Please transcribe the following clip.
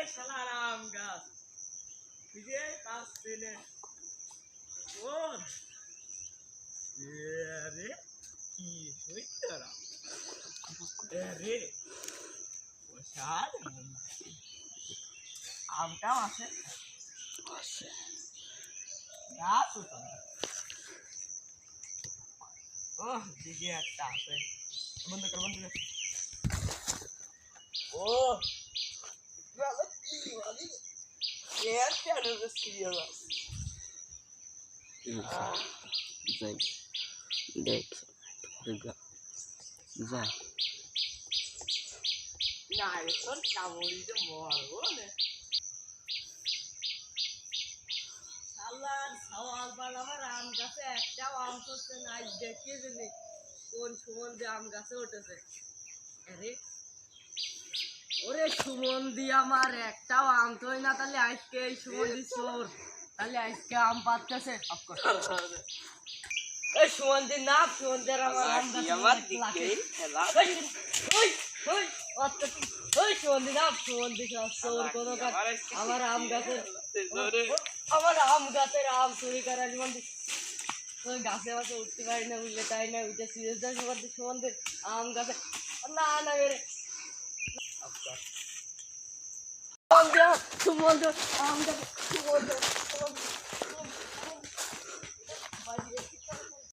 শালার আম গাছ বুঝে পাচ্ছে না কোন আরে কি হইতরা আরে ওসাদ আমটাও আছে আছে গাছ তো ও দিকে একটা আছে বন্ধ কর ও বাবা কি বলি এর কেন সিরিয়াল যাই দেখ যা না এখন কামড়ি তো মরবো না সালার সওয়াল বাল আমার আম গাছে একটাও আম করতে নাই দেখিয়ে দিলি কোন সুমন্দি আম গাছে উঠেছে আরে ওরে সুমন্দি আমার একটাও আম তোই না তাহলে আজকে এই সুমন্দি চোর তাহলে আজকে আম পাচ্ছে এই সুমন্দি না সুমন্দির আমার আম গাছে আমার দিকে খেলা ওই ওই অত ওই সুমন্দি না সুমন্দি চোর কোনো কাজ আমার আম গাছে আমার আম গাছের আম চুরি করার সুমন্দি ওই গাছে মাছে উঠতে পারি না উঠলে তাই না উঠে সিরিয়াস যায় সুমন্দি আম গাছে না না রে সুমন্দি আম গাছে সুমন্দি